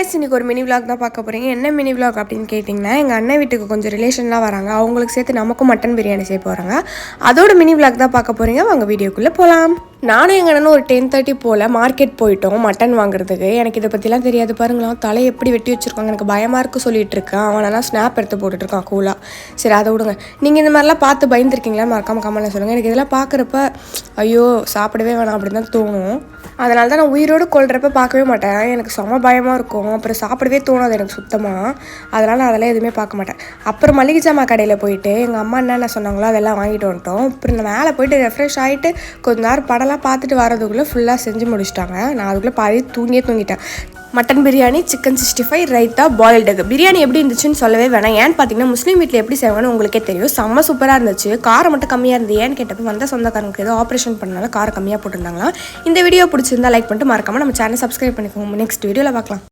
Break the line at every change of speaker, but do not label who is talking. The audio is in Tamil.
கைஸ் இன்னைக்கு ஒரு மினி விலாக் தான் பார்க்க போகிறீங்க. என்ன மினி விலாக் அப்படின்னு கேட்டிங்கன்னா, எங்கள் அண்ணன் வீட்டுக்கு கொஞ்சம் ரிலேஷன்லாம் வராங்க. அவங்களுக்கு சேர்த்து நமக்கும் மட்டன் பிரியாணி செய்ய போகிறாங்க. அதோட மினி விலாக் தான் பார்க்க போகிறீங்க. வாங்க வீடியோக்குள்ளே போகலாம். நானும் எங்கள் அண்ணனும் ஒரு 10:30 போல் மார்க்கெட் போயிட்டோம் மட்டன் வாங்குறதுக்கு. எனக்கு இதை பற்றிலாம் தெரியாது பாருங்களா. தலை எப்படி வெட்டி வச்சுருக்காங்க, எனக்கு பயமாக இருக்குது சொல்லிட்டு இருக்கேன். அவனெல்லாம் ஸ்னாப் எடுத்து போட்டுட்ருக்கான் கூலாக. சரி அதை விடுங்க. நீங்கள் இந்த மாதிரிலாம் பார்த்து பயந்துருக்கீங்களா? மறக்காம கமெண்ட்ல சொல்லுங்கள். எனக்கு இதெல்லாம் பார்க்குறப்ப ஐயோ சாப்பிடவே வேணாம் அப்படின்னு தான் தோணும். அதனால தான் நான் உயிரோடு கொள்றப்ப பார்க்கவே மாட்டேன். எனக்கு செம பயமாக இருக்கும். அப்புறம் சாப்பிடவே தோணாது எனக்கு சுத்தமாக. அதனால் நான் அதெல்லாம் எதுவுமே பார்க்க மாட்டேன். அப்புறம் மளிகை ஜாமா கடையில் போயிட்டு எங்கள் அம்மா என்னென்ன சொன்னாங்களோ அதெல்லாம் வாங்கிட்டு வந்துட்டோம். அப்புறம் நான் மேலே போயிட்டு ரெஃப்ரெஷ் ஆகிட்டு கொஞ்ச நேரம் படம்லாம் பார்த்துட்டு வரதுக்குள்ளே ஃபுல்லாக செஞ்சு முடிச்சிட்டாங்க. நான் அதுக்குள்ளே பாதி தூங்கிட்டேன். Mutton biryani, chicken 65, raita, boiled egg. Biryani எப்படி இருந்துச்சுன்னு சொல்லவே வேணாம். ஏன்னு பார்த்தீங்கன்னா முஸ்லீம் வீட்டில் எப்படி செய்வாங்கன்னு உங்களுக்கே தெரியும். செம்ம சூப்பராக இருந்துச்சு. காரம் மட்டும் கம்மியாக இருந்தது. ஏன்னு கேட்டப்போ வந்த சொந்தக்காரங்களுக்கு ஏதோ ஆப்ரேஷன் பண்ணனால காரம் கம்மியாக போட்டுருந்தாங்களா. இந்த வீடியோ பிடிச்சிருந்தா லைக் பண்ணிட்டு மறக்காமல் நம்ம சேனல் சப்ஸ்கிரைப் பண்ணிக்கோங்க. நெக்ஸ்ட் வீடியோவில் பார்க்கலாம்.